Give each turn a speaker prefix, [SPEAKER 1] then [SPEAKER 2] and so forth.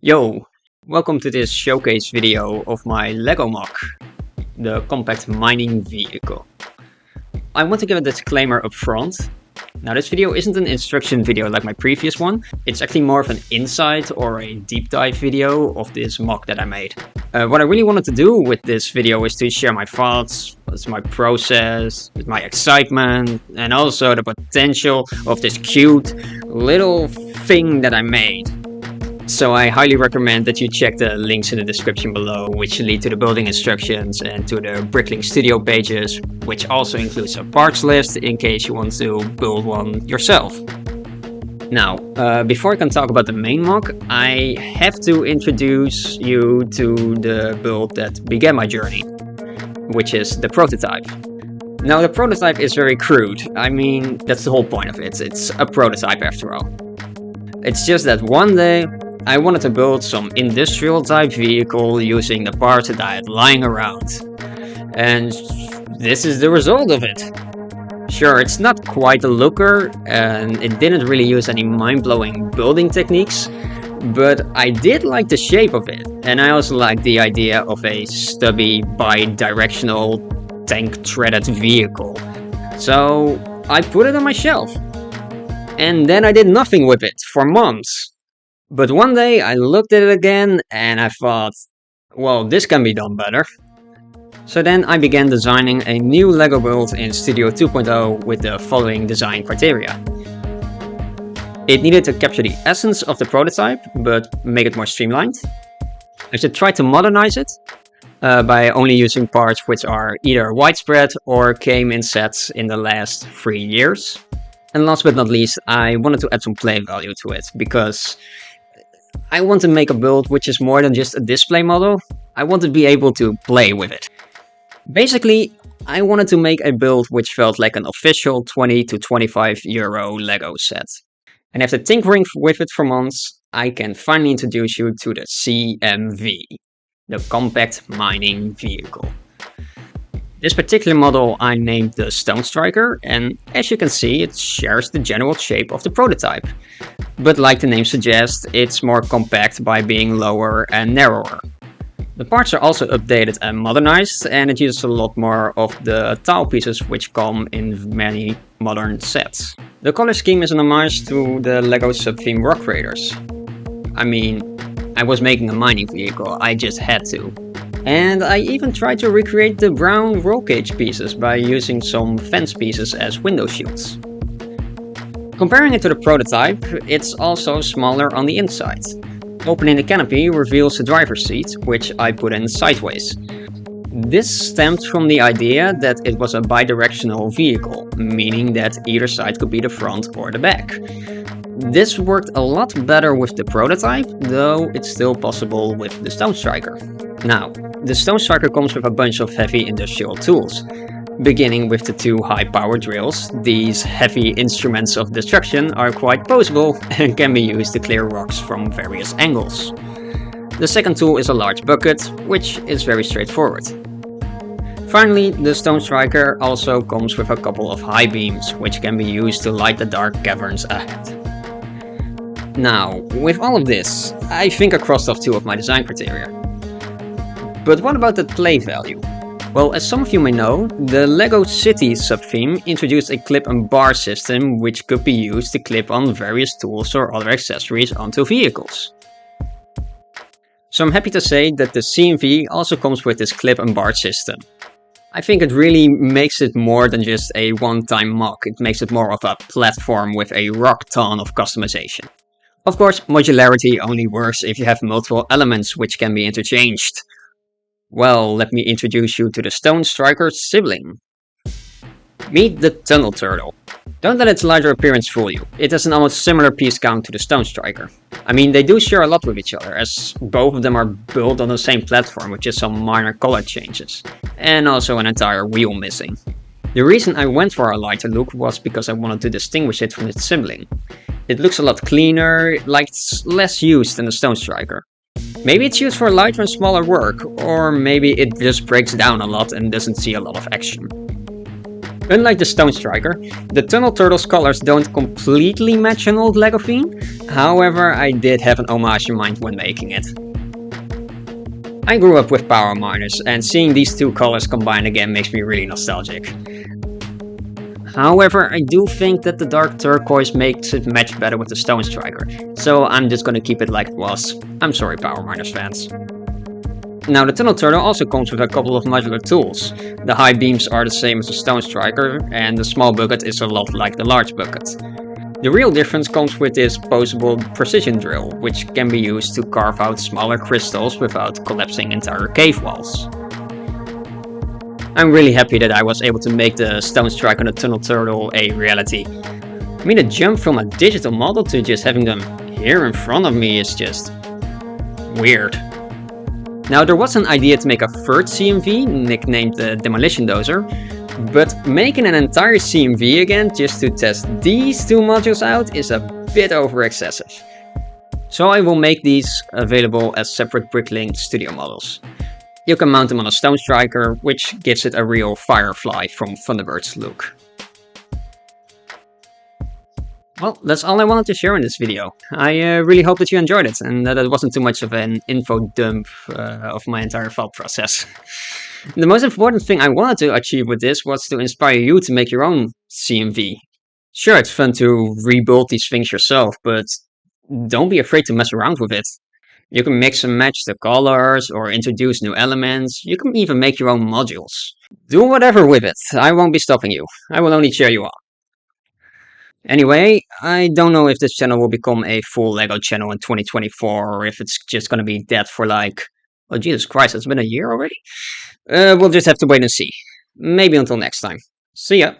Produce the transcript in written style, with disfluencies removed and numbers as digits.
[SPEAKER 1] Yo, welcome to this showcase video of my LEGO MOC, the compact mining vehicle. I want to give a disclaimer up front. Now, this video isn't an instruction video like my previous one. It's actually more of an insight or a deep dive video of this MOC that I made. What I really wanted to do with this video is to share my thoughts, my process, my excitement, and also the potential of this cute little thing that I made. So I highly recommend that you check the links in the description below, which lead to the building instructions and to the Bricklink Studio pages, which also includes a parts list in case you want to build one yourself. Now, before I can talk about the main MOC, I have to introduce you to the build that began my journey, which is the prototype. Now, the prototype is very crude. I mean, that's the whole point of it. It's a prototype after all. It's just that one day, I wanted to build some industrial type vehicle using the parts that I had lying around. And this is the result of it. Sure, it's not quite a looker and it didn't really use any mind-blowing building techniques, but I did like the shape of it. And I also like the idea of a stubby bi-directional tank-threaded vehicle. So I put it on my shelf. And then I did nothing with it for months. But one day I looked at it again and I thought, well, this can be done better. So then I began designing a new LEGO build in Studio 2.0 with the following design criteria. It needed to capture the essence of the prototype, but make it more streamlined. I should try to modernize it by only using parts which are either widespread or came in sets in the last 3 years. And last but not least, I wanted to add some play value to it, because I want to make a build which is more than just a display model. I want to be able to play with it. Basically, I wanted to make a build which felt like an official 20 to 25 euro LEGO set. And after tinkering with it for months, I can finally introduce you to the CMV, the compact mining vehicle. This particular model I named the Stone Striker, and as you can see, it shares the general shape of the prototype. But like the name suggests, it's more compact by being lower and narrower. The parts are also updated and modernized, and it uses a lot more of the tile pieces which come in many modern sets. The color scheme is an homage to the LEGO sub-theme Rock Raiders. I mean, I was making a mining vehicle, I just had to. And I even tried to recreate the brown roll cage pieces by using some fence pieces as window shields. Comparing it to the prototype, it's also smaller on the inside. Opening the canopy reveals the driver's seat, which I put in sideways. This stemmed from the idea that it was a bidirectional vehicle, meaning that either side could be the front or the back. This worked a lot better with the prototype, though it's still possible with the Stone Striker. Now, the Stone Striker comes with a bunch of heavy industrial tools. Beginning with the 2 high-power drills, these heavy instruments of destruction are quite poseable and can be used to clear rocks from various angles. The second tool is a large bucket, which is very straightforward. Finally, the Stone Striker also comes with a couple of high beams, which can be used to light the dark caverns ahead. Now, with all of this, I think I crossed off 2 of my design criteria. But what about the play value? Well, as some of you may know, the LEGO City sub-theme introduced a clip and bar system which could be used to clip on various tools or other accessories onto vehicles. So I'm happy to say that the CMV also comes with this clip and bar system. I think it really makes it more than just a one-time MOC, it makes it more of a platform with a rock ton of customization. Of course, modularity only works if you have multiple elements which can be interchanged. Well, let me introduce you to the Stone Striker's sibling. Meet the Tunnel Turtle. Don't let its larger appearance fool you. It has an almost similar piece count to the Stone Striker. I mean, they do share a lot with each other, as both of them are built on the same platform with just some minor color changes, and also an entire wheel missing. The reason I went for a lighter look was because I wanted to distinguish it from its sibling. It looks a lot cleaner, like it's less used than the Stone Striker. Maybe it's used for lighter and smaller work, or maybe it just breaks down a lot and doesn't see a lot of action. Unlike the Stone Striker, the Tunnel Turtle's colors don't completely match an old LEGO theme. However, I did have an homage in mind when making it. I grew up with power miners, and seeing these two colors combined again makes me really nostalgic. However, I do think that the dark turquoise makes it match better with the Stone Striker, so I'm just gonna keep it like it was. I'm sorry, Power Miners fans. Now, the Tunnel Turtle also comes with a couple of modular tools. The high beams are the same as the Stone Striker, and the small bucket is a lot like the large bucket. The real difference comes with this posable precision drill, which can be used to carve out smaller crystals without collapsing entire cave walls. I'm really happy that I was able to make the Stone Striker and the Tunnel Turtle a reality. I mean, the jump from a digital model to just having them here in front of me is just weird. Now, there was an idea to make a third CMV, nicknamed the Demolition Dozer, but making an entire CMV again just to test these two modules out is a bit over excessive. So I will make these available as separate Bricklink Studio models. You can mount them on a Stone Striker, which gives it a real Firefly from Thunderbird's look. Well, that's all I wanted to share in this video. I really hope that you enjoyed it and that it wasn't too much of an info dump of my entire thought process. The most important thing I wanted to achieve with this was to inspire you to make your own CMV. Sure, it's fun to rebuild these things yourself, but don't be afraid to mess around with it. You can mix and match the colors or introduce new elements. You can even make your own modules. Do whatever with it. I won't be stopping you. I will only cheer you on. Anyway, I don't know if this channel will become a full LEGO channel in 2024 or if it's just gonna be dead for like... Oh Jesus Christ, it's been a year already? We'll just have to wait and see. Maybe until next time. See ya!